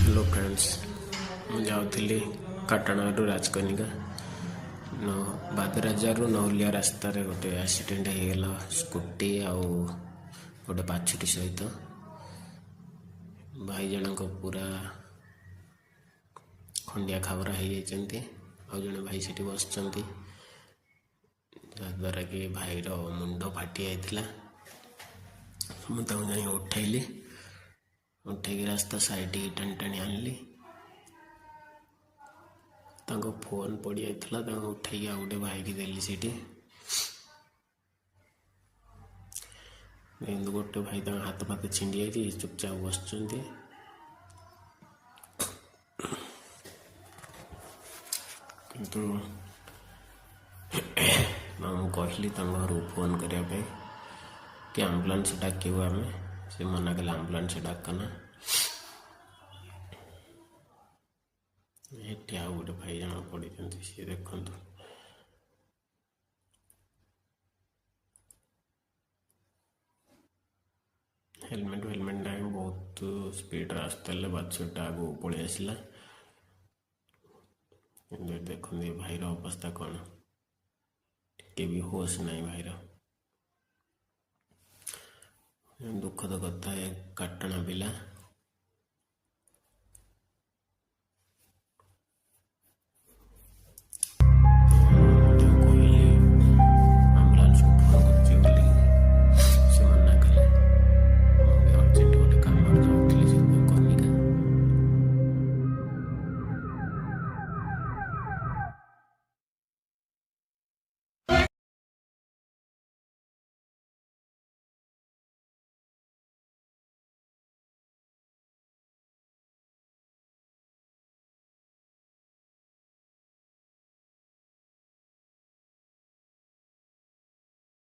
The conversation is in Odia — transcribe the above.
हेलो फ्रेंड्स, ମୁଁ ଯାଉଥିଲି କାଟଣାରୁ ରାଜକନିକା ବାଦରାଜାରୁ ନହୁଲିଆ ରାସ୍ତାରେ ଗୋଟେ ଆକ୍ସିଡେଣ୍ଟ ହେଇଗଲା ସ୍କୁଟି ଆଉ ଗୋଟେ ବାଛୁରୀ ସହିତ। ଭାଇ ଜଣଙ୍କ ପୁରା ଖଣ୍ଡିଆ ଖାବରା ହେଇଯାଇଛନ୍ତି, ଆଉ ଜଣେ ଭାଇ ସେଠି ବସିଛନ୍ତି, ଯାହାଦ୍ୱାରା କି ଭାଇର ମୁଣ୍ଡ ଫାଟି ଯାଇଥିଲା। ମୁଁ ତାଙ୍କୁ ଯାଇ ଉଠେଇକି ରାସ୍ତା ସାଇଡ୍ ଟାଣି ଟାଣି ଆଣିଲି। ତାଙ୍କ ଫୋନ୍ ପଡ଼ି ଯାଇଥିଲା, ତାଙ୍କୁ ଉଠେଇକି ଆଉ ଗୋଟେ ଭାଇକି ଦେଲି ସେଠି। କିନ୍ତୁ ଗୋଟେ ଭାଇ ତାଙ୍କ ହାତ ଫାତ ଛିଣ୍ଡି ଯାଇଛି, ଚୁପଚାପ ବସିଛନ୍ତି। କିନ୍ତୁ ମୁଁ କହିଲି ତାଙ୍କ ଘରକୁ ଫୋନ୍ କରିବା ପାଇଁ କି ଆମ୍ବୁଲାନ୍ସ ଡାକିବୁ ଆମେ, ସେ ମନା କଲେ ଆମ୍ବୁଲାନ୍ସ ଡାକନା। ଏଠି ଆଉ ଗୋଟେ ଭାଇ ଜଣ ପଡ଼ିଛନ୍ତି, ସିଏ ଦେଖନ୍ତୁ। ହେଲମେଟ୍ ନାହିଁ, ବହୁତ ସ୍ପିଡ଼ରେ ଆସୁଥିଲେ, ବାଛୁରୀଟା ଆଗକୁ ପଳେଇ ଆସିଲା। କିନ୍ତୁ ଦେଖନ୍ତୁ ଏ ଭାଇର ଅବସ୍ଥା କ'ଣ, ଟିକେ ବି ହୋସ୍ ନାହିଁ ଭାଇର। ଦୁଃଖଦ କଥା, ଏ କାଟଣା ପିଲା